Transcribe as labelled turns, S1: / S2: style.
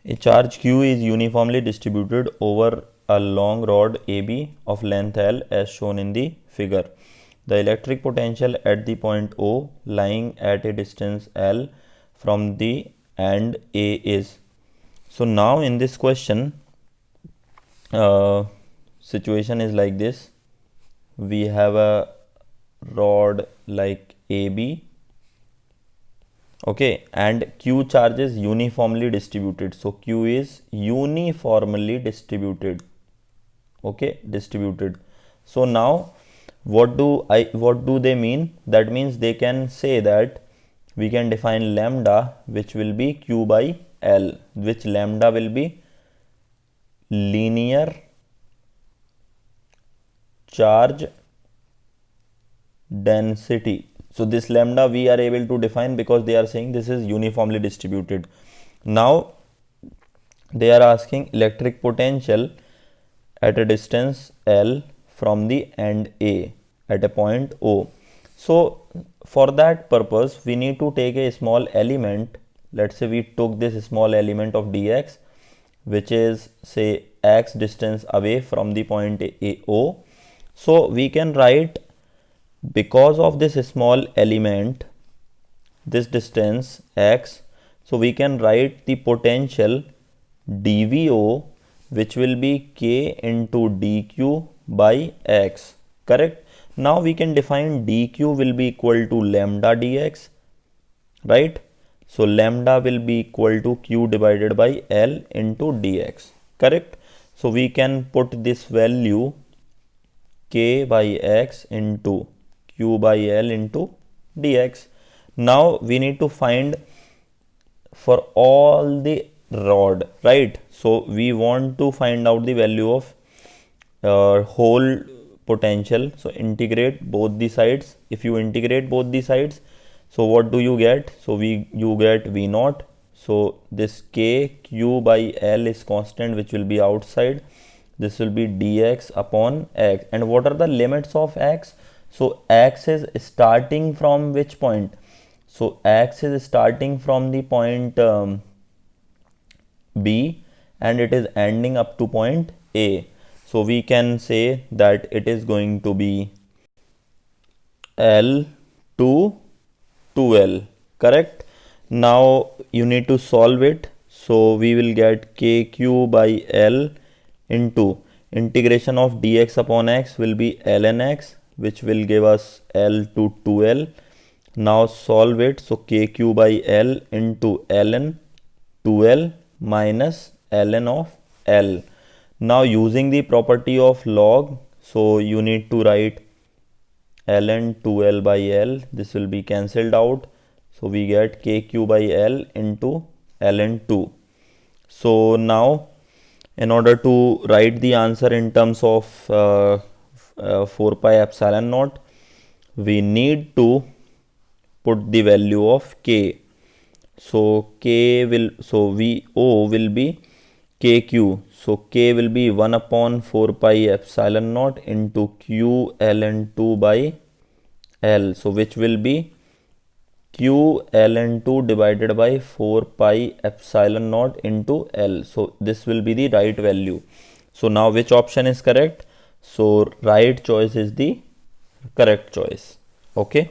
S1: A charge Q is uniformly distributed over a long rod AB of length L as shown in the figure. The electric potential at the point O lying at a distance L from the end A is. So now in this question, situation is like this. We have a rod like AB, okay, and Q charge is uniformly distributed. So Q is uniformly distributed, okay, distributed. So now what do they mean? That means they can say that we can define lambda, which will be Q by L, which lambda will be linear charge density. So this lambda we are able to define because they are saying this is uniformly distributed. Now they are asking electric potential at a distance L from the end A at a point O. So for that purpose we need to take a small element. Let's say we took this small element of dx, which is say x distance away from the point O. So we can write, because of this small element, this distance x, so we can write the potential dVO, which will be k into dq by x, correct? Now we can define dq will be equal to lambda dx, right? So lambda will be equal to q divided by L into dx, correct? So we can put this value k by x into q by L into dx. Now we need to find for all the rod, right? So we want to find out the value of whole potential. So integrate both the sides. If you integrate both the sides, so what do you get? So you get V naught. So this k q by L is constant, which will be outside. This will be dx upon x. And what are the limits of x? So x is starting from which point? So x is starting from the point B and it is ending up to point A. So we can say that it is going to be L to 2L, correct? Now you need to solve it. So we will get kq by L into integration of dx upon x will be ln x, which will give us L to 2L. Now solve it. So kq by L into ln 2L minus ln of L. Now using the property of log, so you need to write ln 2L by L. This will be cancelled out. So we get kq by L into ln 2. So now in order to write the answer in terms of 4 pi epsilon naught, we need to put the value of k. So k will, so VO will be kq. So k will be 1 upon 4 pi epsilon naught into q ln 2 by L. So which will be q ln 2 divided by 4 pi epsilon naught into L. So this will be the right value. So now which option is correct? So right choice is the correct choice. Okay.